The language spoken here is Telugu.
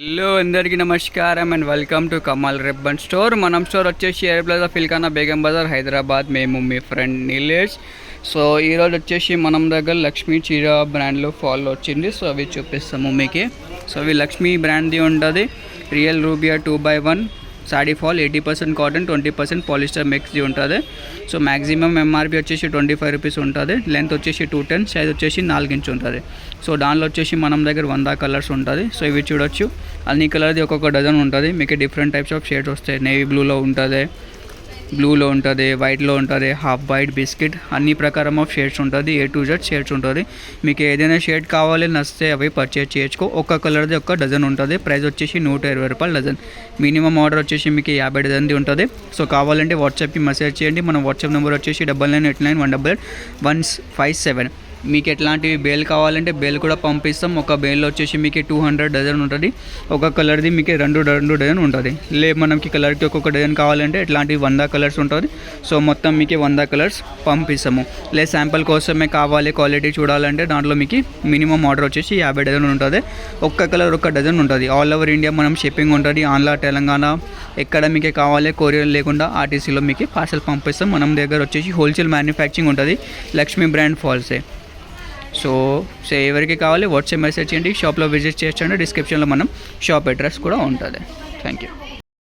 హలో అందరికీ నమస్కారం and welcome to Kamal ribbon store. మనం స్టోర్ వచ్చేసి ఎయిర్ ప్లాజా ఫిల్కానా బేగం బజార్ హైదరాబాద్. మేము మీ ఫ్రెండ్ నీలేష్. సో ఈరోజు వచ్చేసి మనం దగ్గర లక్ష్మీ చీర బ్రాండ్లో ఫాల్ వచ్చింది. సో అవి చూపిస్తాము మీకు. సో అవి లక్ష్మీ బ్రాండ్ది ఉంటుంది. రియల్ రూబియా 2x1 sari fall 80% cotton 20% polyester మిక్స్ది ఉంటుంది. సో మ్యాక్సిమం ఎంఆర్పి వచ్చేసి 25 రూపీస్ ఉంటుంది. లెంత్ వచ్చేసి 210, సైజ్ వచ్చేసి 4 ఇంచ్ ఉంటుంది. సో దానిలో వచ్చేసి మనం దగ్గర 100 కలర్స్ ఉంటుంది. సో ఇవి చూడొచ్చు, అన్ని కలర్ది ఒక్కొక్క డజన్ ఉంటుంది. మీకు డిఫరెంట్ టైప్స్ ఆఫ్ షేడ్స్ వస్తాయి. నేవీ బ్లూలో ఉంటుంది, బ్లూలో ఉంటుంది, వైట్లో ఉంటుంది, హాఫ్ వైట్, బిస్కెట్, అన్ని ప్రకారం ఆఫ్ షేడ్స్ ఉంటుంది. A to Z షేడ్స్ ఉంటుంది. మీకు ఏదైనా షేడ్ కావాలి నచ్చితే అవి పర్చేజ్ చేసుకో. ఒక్క కలర్ది ఒక్క డజన్ ఉంటుంది. ప్రైస్ వచ్చేసి 120 రూపాయలు డజన్. మినిమం ఆర్డర్ వచ్చేసి మీకు 50 డజన్ది ఉంటుంది. సో కావాలంటే వాట్సాప్కి మెసేజ్ చేయండి. మన వాట్సాప్ నెంబర్ వచ్చేసి 9989188157. మీకు ఎట్లాంటివి బేల్ కావాలంటే బేల్ కూడా పంపిస్తాం. ఒక బేల్లో వచ్చేసి మీకు 200 డజన్ ఉంటుంది. ఒక కలర్ది మీకు రెండు డజన్ ఉంటుంది. మనకి కలర్కి ఒక్కొక్క డజన్ కావాలంటే ఇట్లాంటివి 100 కలర్స్ ఉంటుంది. సో మొత్తం మీకు 100 కలర్స్ పంపిస్తాము. శాంపుల్ కోసమే కావాలి, క్వాలిటీ చూడాలంటే దాంట్లో మీకు మినిమం ఆర్డర్ వచ్చేసి 50 డజన్ ఉంటుంది. ఒక్క కలర్ ఒక్క డజన్ ఉంటుంది. ఆల్ ఓవర్ ఇండియా మనం షిప్పింగ్ ఉంటుంది. ఆంధ్ర, తెలంగాణ ఎక్కడ మీకు కావాలి కొరియర్ లేకుండా ఆర్టీసీలో మీకు పార్సల్ పంపిస్తాం. మనం దగ్గర వచ్చేసి హోల్సేల్ మ్యానుఫ్యాక్చరింగ్ ఉంటుంది. లక్ష్మీ బ్రాండ్ ఫాల్సే. సో ఎవరికి కావాలి వాట్సాప్ మెసేజ్ చేయండి. షాప్లో విజిట్ చేయండి. డిస్క్రిప్షన్లో మనం షాప్ అడ్రస్ కూడా ఉంటుంది. Thank you.